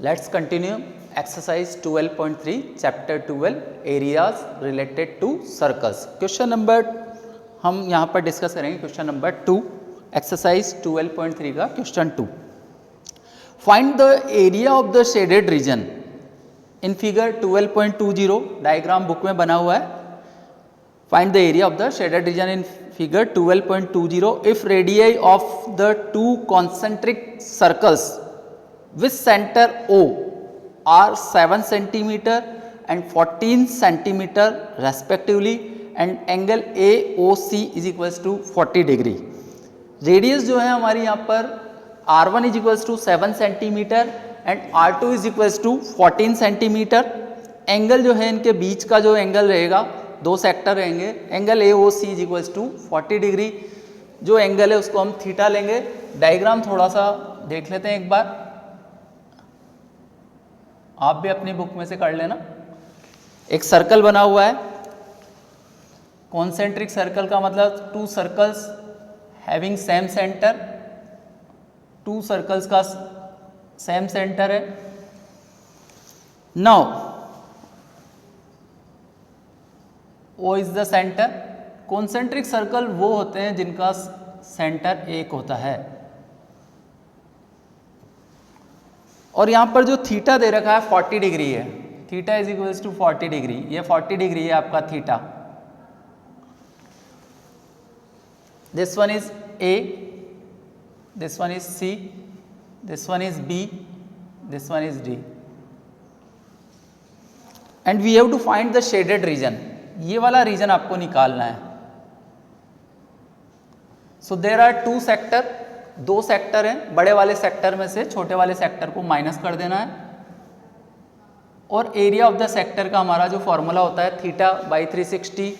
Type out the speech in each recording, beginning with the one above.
Let's continue exercise 12.3 chapter 12 areas related to circles. Question number हम यहाँ पर discuss करेंगे क्वेश्चन नंबर 2 एक्सरसाइज 12.3 का question 2। Find the area of the shaded region in figure 12.20। Diagram book में बना हुआ है। Find the area of the shaded region in figure 12.20 if radii of the two concentric circles with center O are 7 centimeter and 14 centimeter respectively and angle AOC is equals to 40 degree। Radius जो है हमारी यहाँ पर R1 is equals to 7 centimeter and R2 is equals to 14 centimeter। Angle जो है इनके बीच का जो एंगल रहेगा, दो सेक्टर रहेंगे, angle AOC is equals to 40 degree. जो एंगल है उसको हम थीटा लेंगे। डायग्राम थोड़ा सा देख लेते हैं एक बार, आप भी अपनी बुक में से कर लेना। एक सर्कल बना हुआ है, कॉन्सेंट्रिक सर्कल का मतलब two circles having same centre, two circles का सेम सेंटर है। Now O is the centre. Concentric circle वो होते हैं जिनका सेंटर एक होता है। और यहाँ पर जो थीटा दे रखा है 40 डिग्री है। Theta is equals to 40 degree. ये 40 डिग्री है आपका theta. This one is A, this one is C, this one is B, this one is D and we have to find the shaded region. ये वाला region आपको निकालना है। So there are two sector, दो sector हैं। बड़े वाले sector में से छोटे वाले सेक्टर को माइनस कर देना है और एरिया ऑफ द सेक्टर का हमारा जो फॉर्मूला होता है theta by 360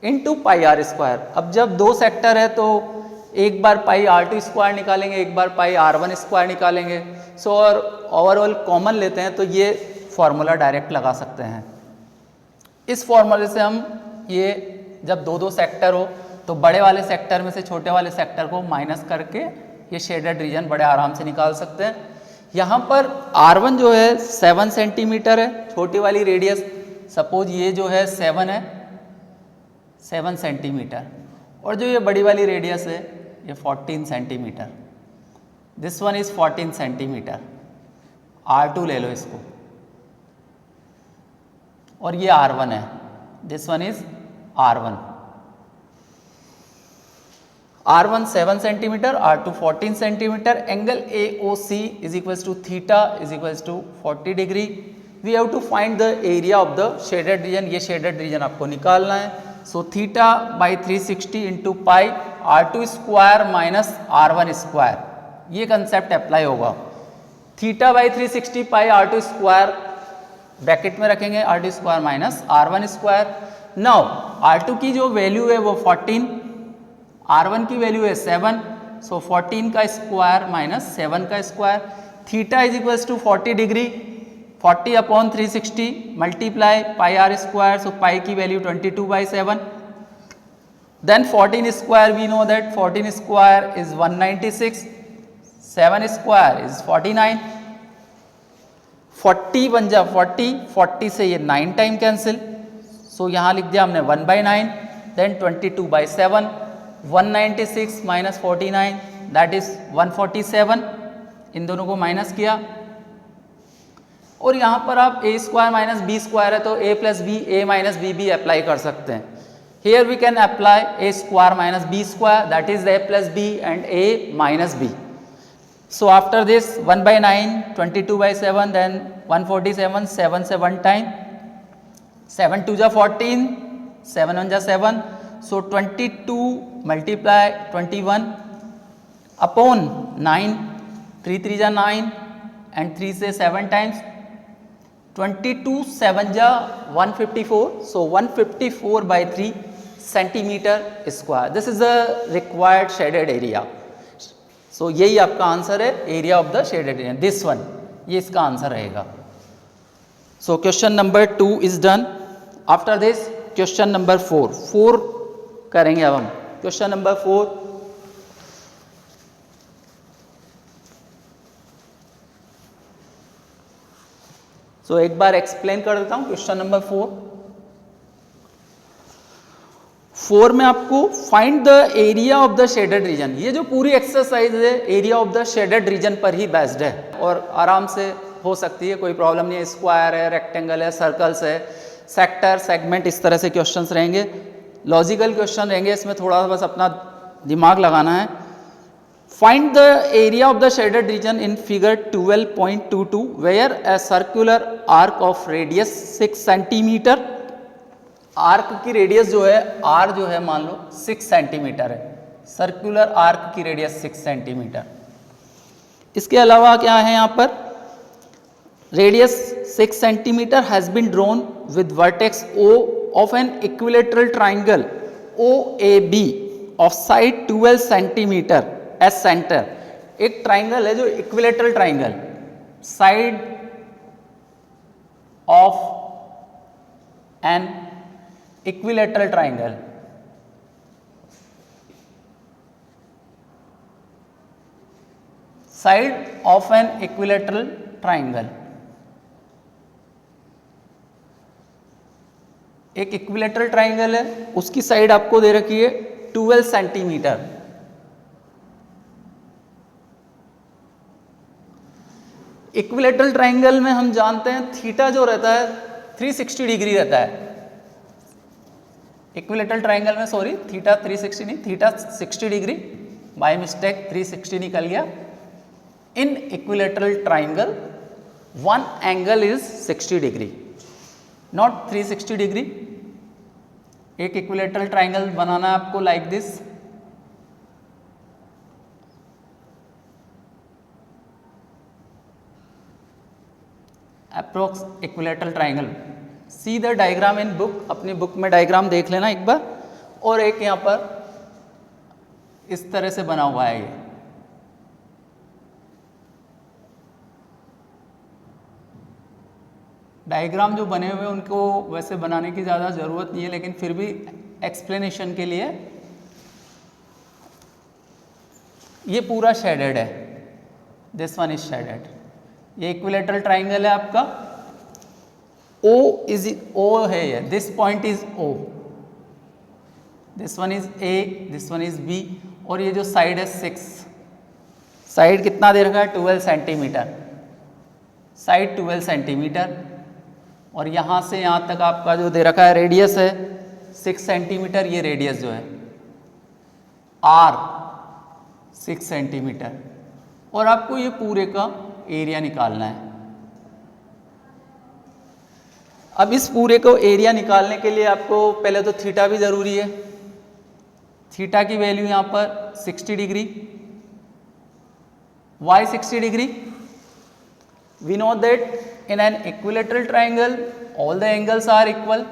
into pi r square. अब जब दो सेक्टर है तो एक बार पाई R2 स्क्वायर निकालेंगे, एक बार पाई R1 स्क्वायर निकालेंगे। सो और ओवरऑल कॉमन लेते हैं तो ये फॉर्मूला डायरेक्ट लगा सकते हैं। इस फॉर्मूले से हम ये जब दो दो सेक्टर हो तो बड़े वाले सेक्टर में से छोटे वाले सेक्टर को माइनस करके ये शेडेड रीजन बड़े आराम से निकाल सकते हैं। यहाँ पर R1 जो है 7 सेंटीमीटर है, छोटी वाली रेडियस सपोज ये जो है 7 है, 7 सेंटीमीटर, और जो ये बड़ी वाली रेडियस है ये 14 centimetre. This one is 14 centimetre. R2 ले लो इसको, और ये R1 है, this one is R1। R1 7 centimetre, R2 14 centimetre. Angle AOC is equals to theta is equals to 40 degree. We have to find the area of the shaded region. ये shaded region आपको निकालना है। So theta by 360 into pi R2 square minus R1 square, ये concept apply होगा। Theta by 360 pi R2 square bracket में रखेंगे, R2 square minus R1 square. Now R2 की जो वैल्यू है वो 14, R1 की वैल्यू है 7, सो 14 का स्क्वायर माइनस 7 का square. Theta is equals to 40 degree, 40 upon 360 multiply pi r square, so pi की value 22/7। Then 14 square, we know that 14 square is 196, 7 square is 49। 40 बन जा 40, 40 से ये 9 टाइम कैंसिल, सो यहाँ लिख दिया हमने 1/9। Then 22/7, 196 minus 49 that is 147। इन दोनों को माइनस किया और यहाँ पर आप a square minus b square है तो a plus b, a minus b भी अप्लाई कर सकते हैं। Here we can apply a square minus b square that is a plus b and a minus b. So after this 1/9, 22/7, then 147, 7 से 1 time, 7 2 जा 14, 7 1 जा 7, सो 22 multiply 21 upon 9, 3 3 जा 9 and 3 से 7 times, 22 7 जा 154, so 154/3 centimetre square. This is the required shaded area. So यही आपका answer है, area of the shaded area, this one, ये इसका आंसर रहेगा। So question number 2 is done. After this question number 4 करेंगे अब हम। क्वेश्चन नंबर 4, सो एक बार एक्सप्लेन कर देता हूँ क्वेश्चन नंबर 4 में आपको find the area of the shaded region. ये जो पूरी एक्सरसाइज है area of the shaded reason पर ही बेस्ड है और आराम से हो सकती है, कोई प्रॉब्लम नहीं है। स्क्वायर है, रेक्टेंगल है, सर्कल्स है, सेक्टर, सेगमेंट, इस तरह से क्वेश्चंस रहेंगे, लॉजिकल क्वेश्चन रहेंगे। इसमें थोड़ा बस अपना दिमाग लगाना है। Find the area of the shaded region in figure 12.22 where a circular arc of radius 6 centimetre. Arc की रेडियस जो है आर जो है मान लो 6 सेंटीमीटर है, सर्कुलर आर्क की रेडियस 6 सेंटीमीटर। इसके अलावा क्या है यहाँ पर, radius 6 centimetre has been drawn with vertex O of an equilateral triangle OAB of side 12 centimetre as centre. एक ट्राइंगल है जो equilateral triangle, side of an equilateral triangle, side of an equilateral triangle. एक equilateral triangle है, उसकी side आपको दे रखी है 12 centimetre. Equilateral triangle में हम जानते हैं थीटा जो रहता है 360 डिग्री रहता है। इक्विलेटरल ट्राइंगल में सॉरी थीटा 360 नहीं, थीटा 60 डिग्री, बाय मिस्टेक 360 निकल गया। इन equilateral triangle one angle is 60 degree, not 360 degree. एक इक्विलेटरल ट्राइंगल बनाना है आपको like this. Approx equilateral triangle, see the diagram in book, अपनी बुक में डायग्राम देख लेना एक बार। और एक यहाँ पर इस तरह से बना हुआ है ये, डायग्राम जो बने हुए हैं उनको वैसे बनाने की ज़्यादा ज़रूरत नहीं है, लेकिन फिर भी एक्सप्लेनेशन के लिए ये पूरा शेडेड है, दिस वन इज शेडेड। ये इक्विलेटरल ट्राइंगल है आपका, O है ये, this point is O, this one is A, this one is B, और ये जो साइड है 6, साइड कितना दे रखा है 12 सेंटीमीटर, साइड 12 सेंटीमीटर, और यहाँ से यहाँ तक आपका जो दे रखा है रेडियस है 6 सेंटीमीटर। ये रेडियस जो है R 6 सेंटीमीटर, और आपको ये पूरे का एरिया निकालना है। अब इस पूरे को एरिया निकालने के लिए आपको पहले तो थीटा भी ज़रूरी है। थीटा की वैल्यू यहाँ पर 60 degree, why 60 degree. We know that in an equilateral triangle all the angles are equal,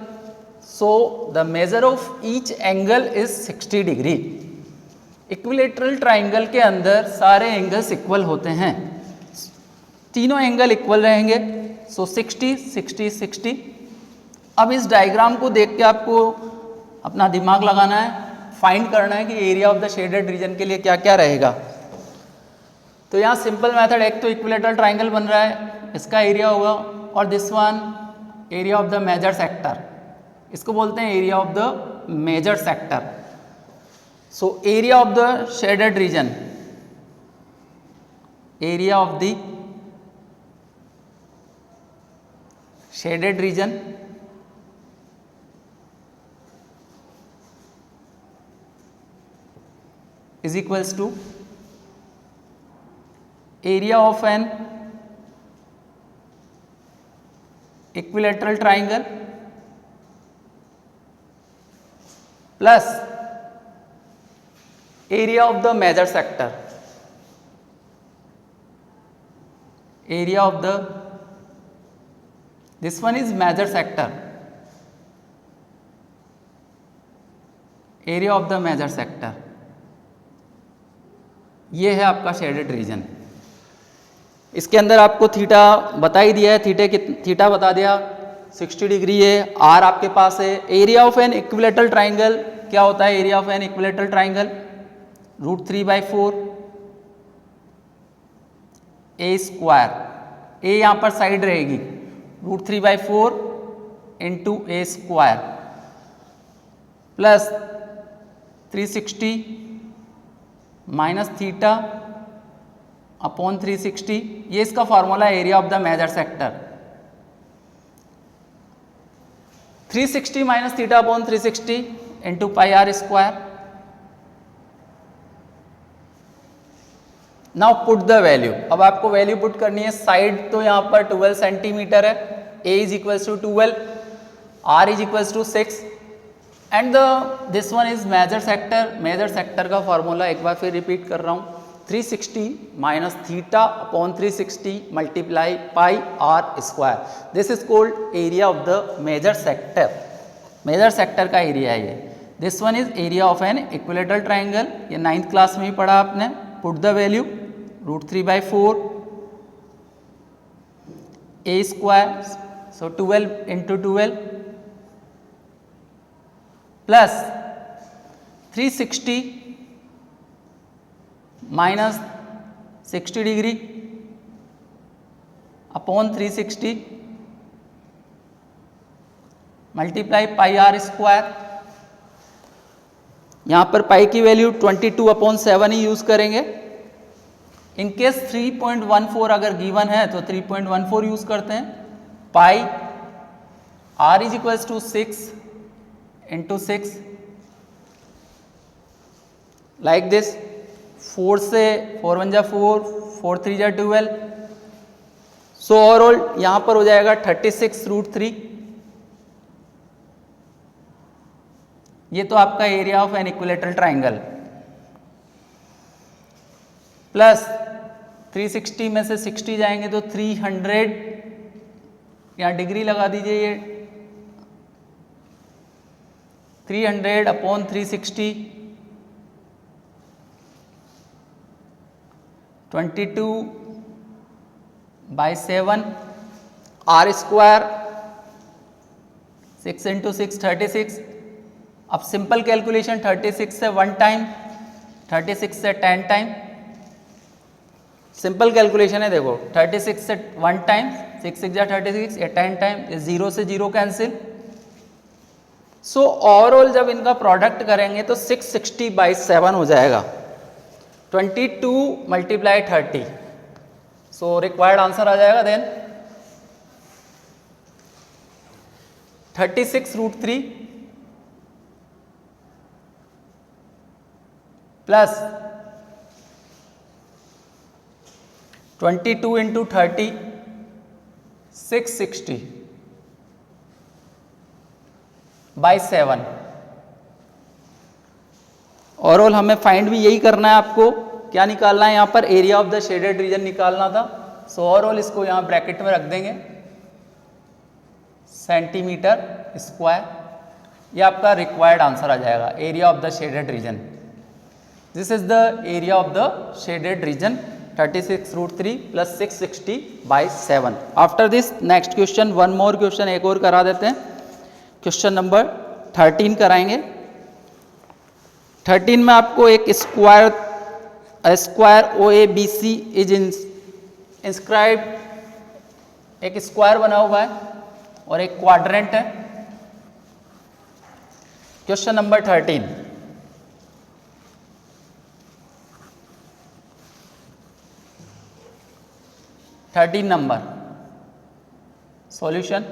so the measure of each angle is 60 degree। Equilateral triangle के अंदर सारे एंगल्स इक्वल होते हैं, तीनों एंगल इक्वल रहेंगे, सो 60 60 60। अब इस डायग्राम को देख के आपको अपना दिमाग लगाना है, फाइंड करना है कि area of the shaded reason के लिए क्या क्या रहेगा। तो यहाँ सिंपल मेथड, एक तो इक्विलेटरल ट्राइंगल बन रहा है, इसका एरिया होगा, और this one area of the major sector, इसको बोलते हैं area of the major sector. So area of the shaded region, area of the shaded region is equals to area of an equilateral triangle plus area of the major sector, area of the, this one is major sector, area of the major sector। ये है आपका shaded region. इसके अंदर आपको theta बता ही दिया है, theta बता दिया 60 डिग्री है, आर आपके पास है। Area of an equilateral triangle क्या होता है, area of an equilateral triangle √3/4 a square, a यहाँ पर साइड रहेगी, √3/4 into a square plus 360 minus theta upon 360, ये इसका formula area of the major sector. 360 minus theta upon 360 into pi r square. Now put the value, अब आपको value put करनी है। Side तो यहाँ पर 12 सेंटीमीटर है, a is equals to 12, r is equals to 6 and this one is major sector. Major sector का formula एक बार फिर रिपीट कर रहा हूँ, 360 minus theta upon 360 multiply pi r square. This is called area of the major sector. Major sector का area है ये। This one is area of an equilateral triangle, ये 9th क्लास में ही पढ़ा आपने। Put the value √3/4 a square, so 12 into 12 plus 360 minus 60 degree upon 360 multiply pi r square. यहां पर पाई की वैल्यू 22/7 ही यूज करेंगे। इन केस 3.14 अगर गिवन है तो 3.14 यूज करते हैं। Pi r is equals to 6 into 6 like this. 4 से 4 1 जा 4, 4 3 जा 12, सो ओवरऑल यहां पर हो जाएगा 36√3। ये तो आपका area of an equilateral triangle. Plus 360 में से 60 जाएंगे तो 300, यहाँ डिग्री लगा दीजिए, ये 300 अपॉन 360 22/7 आर स्क्वायर 6 इंटू 6 36। अब सिंपल कैलकुलेशन 36 से 1 टाइम, 36 से 10 टाइम, सिंपल कैलकुलेशन है। देखो 36 से 1 टाइम, 6 6 जा 36, ये 10 टाइम, ये 0 से 0 कैंसिल। सो ओवरऑल जब इनका प्रोडक्ट करेंगे तो 660/7 हो जाएगा, 22 मल्टीप्लाई 30। सो रिक्वायर्ड आंसर आ जाएगा देन 36√3 प्लस 22 इंटू 30 660/7। ओवरऑल हमें फाइंड भी यही करना है। आपको क्या निकालना है यहाँ पर? Area of the shaded region निकालना था। सो ओवरऑल इसको यहाँ ब्रैकेट में रख देंगे, सेंटीमीटर स्क्वायर। ये आपका रिक्वायर्ड आंसर आ जाएगा, area of the shaded reason. This is the area of the shaded reason, 36√3 plus 660/7। After this next question, one more question एक और करा देते हैं। क्वेश्चन नंबर 13 कराएंगे। 13 में आपको एक स्क्वायर OABC इज इंस्क्राइब्ड, एक स्क्वायर बना हुआ है और एक क्वाड्रेंट है। Question number 13, number solution.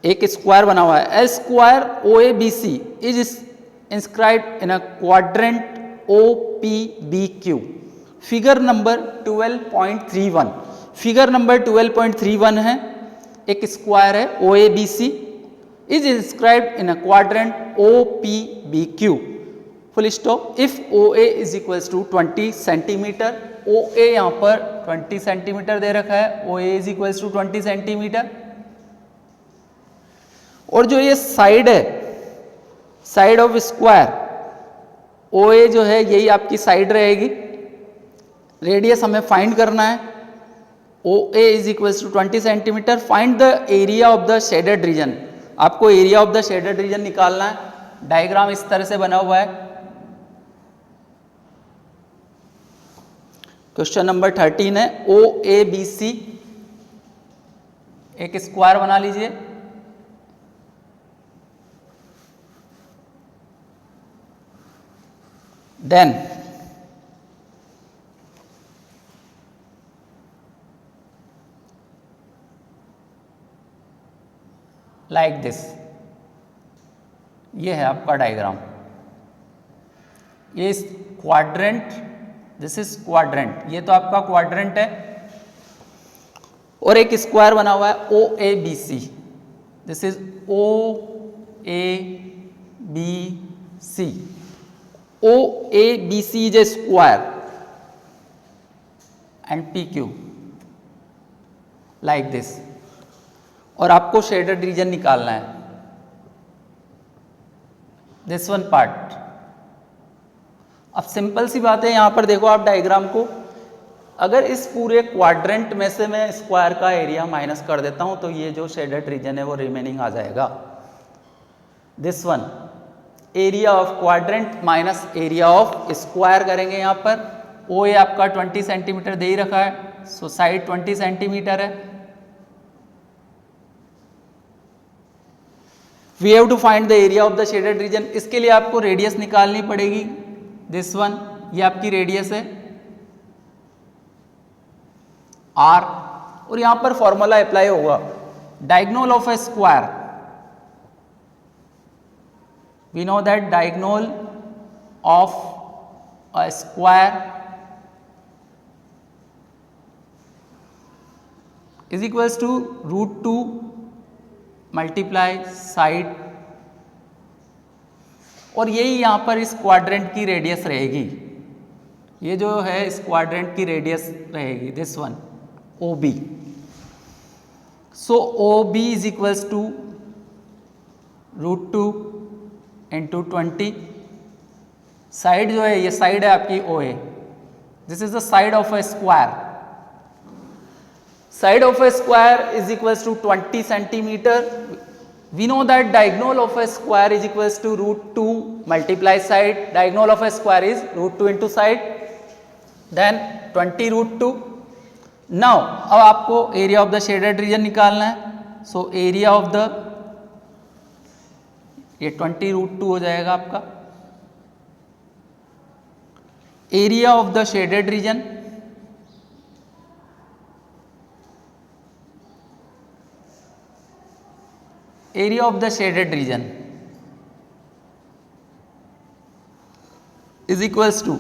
एक स्क्वायर बना हुआ है, a square OABC is inscribed in a quadrant OPBQ। Figure number 12.31, figure number 12.31 है। एक स्क्वायर है OABC is inscribed in a quadrant OPBQ। Full stop. If OA is equals to 20 centimetre, OA यहाँ पर 20 centimetre दे रखा है, OA is equals to 20 centimetre. और जो ये साइड है, साइड ऑफ स्क्वायर OA जो है यही आपकी साइड रहेगी। रेडियस हमें फाइंड करना है, OA is equals to 20 centimetre. Find the area of the shaded region. आपको area of the shaded region निकालना है। डायग्राम इस तरह से बना हुआ है। क्वेश्चन नंबर 13 है ओ ए बी सी, एक स्क्वायर बना लीजिए। देन लाइक दिस, ये है आपका डायग्राम। ये क्वाड्रेंट, दिस इज क्वाड्रेंट, ये तो आपका क्वाड्रेंट है और एक स्क्वायर बना हुआ है O A B C, this is O A B C. O A B C is a square and P Q like this, और आपको शेडेड रीजन निकालना है, दिस वन पार्ट। अब सिंपल सी बात है, यहां पर देखो आप डायग्राम को, अगर इस पूरे क्वाड्रेंट में से मैं स्क्वायर का एरिया माइनस कर देता हूं तो ये जो शेडेड रीजन है वो रिमेनिंग आ जाएगा। This one area of quadrant minus area of square करेंगे। यहां पर ओ ए आपका 20 सेंटीमीटर दे ही रखा है, सो साइड 20 सेंटीमीटर है। We have to find the area of the shaded region, इसके लिए आपको रेडियस निकालनी पड़ेगी, दिस वन, ये आपकी रेडियस है आर, और यहां पर फॉर्मूला अप्लाई होगा, diagonal of a square, we know that diagonal of a square is equals to √2 multiply side, और यही यहां पर इस क्वाड्रेंट की रेडियस रहेगी, ये जो है इस क्वाड्रेंट की रेडियस रहेगी, this one O B. So O B is equals to √2 into 20, side जो है ये साइड है आपकी O A, this is the side of a square, side of a square is equals to 20 centimeter. We know that diagonal of a square is equals to √2 multiply side, diagonal of a square is √2 into side, then 20 √2. now अब आपको area of the shaded region निकालना है, so area of the, ये 20 √2 हो जाएगा आपका area of the shaded region, area of the shaded region is equals to,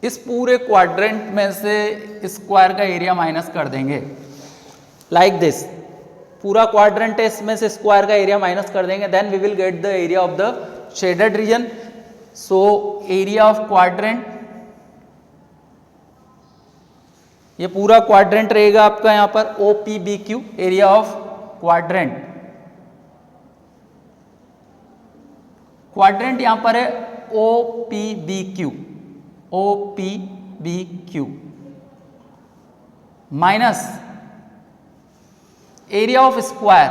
इस पूरे क्वाड्रेंट में से स्क्वायर का एरिया माइनस कर देंगे, लाइक दिस, पूरा क्वाड्रेंट है, इसमें से स्क्वायर का एरिया माइनस कर देंगे, then we will get the area of the shaded region. So area of quadrant, ये पूरा क्वाड्रेंट रहेगा आपका यहां पर O P B Q, area of quadrant, quadrant यहां पर है O P B Q, O P B Q minus area of square,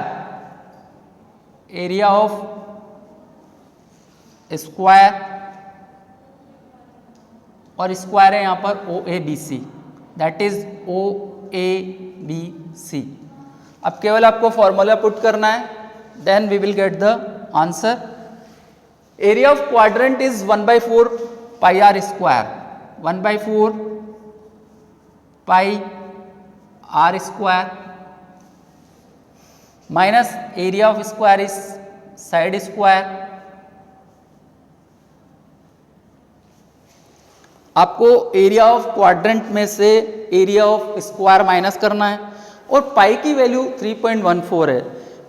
area of square, और स्क्वायर है यहां पर O A B C, that is O A B C. अब केवल आपको फॉर्मूला पुट करना है, then we will get the answer. Area of quadrant is 1/4 pi r square, 1/4 pi r square minus area of square is side square. आपको area of quadrant में से area of square minus करना है, और पाई की value 3.14 है।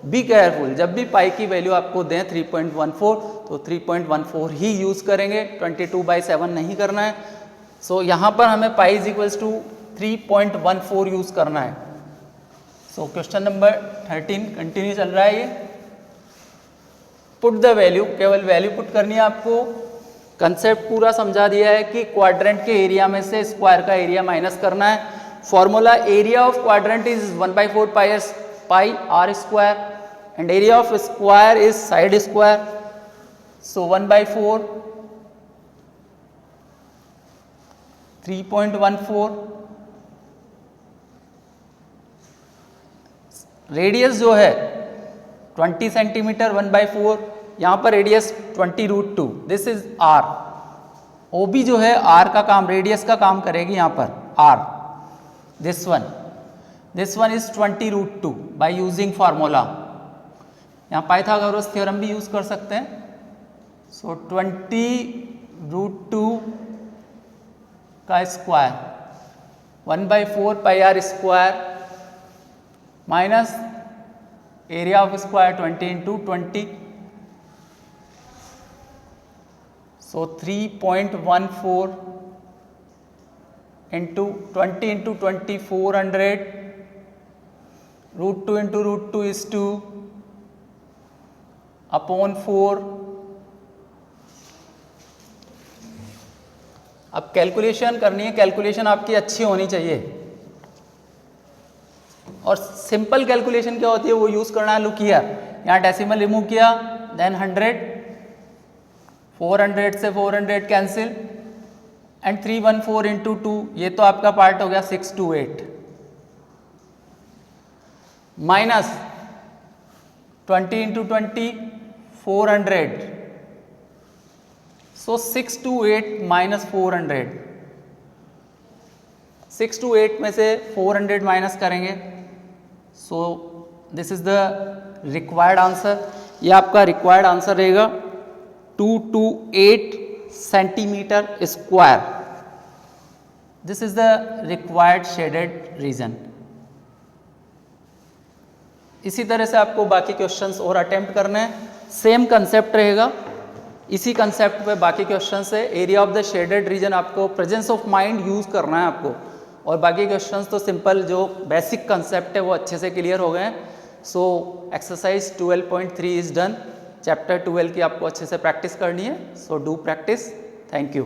Be careful, जब भी पाई की वैल्यू आपको दें 3.14 तो 3.14 ही यूज करेंगे, 22/7 नहीं करना है। सो यहाँ पर हमें pi is equals to 3.14 use करना है। सो क्वेश्चन नंबर 13 कंटिन्यू चल रहा है ये। पुट द वैल्यू, केवल वैल्यू पुट करनी है आपको। कंसेप्ट पूरा समझा दिया है कि क्वाड्रेंट के एरिया में से स्क्वायर का एरिया माइनस करना है। Formula area of quadrant is 1/4 pi r square and area of square is side square. So 1/4 3.14। Radius जो है 20 सेंटीमीटर 1/4, यहाँ पर radius 20√2, this is r. O B जो है आर का काम, रेडियस का काम करेगी यहाँ पर r. This one is 20√2 by using formula. यहाँ पाइथागोरस थ्योरम भी यूज कर सकते हैं। सो 20√2 का square 1/4 pi r square minus area of square 20 into 20। सो 3.14 into 20 into 20 400, √2 into √2 is 2 upon 4। अब कैलकुलेशन करनी है, कैलकुलेशन आपकी अच्छी होनी चाहिए। और सिंपल कैलकुलेशन क्या होती है वो यूज करना है। लुक हियर, यहाँ डेसिमल रिमूव किया, देन 100, 400 से 400 कैंसिल, एंड 314 इंटू 2, ये तो आपका पार्ट हो गया 628, माइनस 20 इंटू 20 400। सो 628 माइनस 400, 628 में से 400 माइनस करेंगे। So this is the required answer. ये आपका रिक्वायर्ड आंसर रहेगा 228 centimetre square. This is the required shaded region. इसी तरह से आपको बाकी क्वेश्चंस और अटेम्प्ट करने हैं, सेम कंसेप्ट रहेगा। इसी कंसेप्ट पे बाकी क्वेश्चन है। Area of the shaded region आपको प्रेजेंस ऑफ माइंड यूज करना है आपको, और बाकी क्वेश्चंस तो सिंपल जो बेसिक कंसेप्ट है वो अच्छे से क्लियर हो गए हैं। So exercise 12.3 is done. Chapter 12 की आपको अच्छे से प्रैक्टिस करनी है। So do practice. Thank you.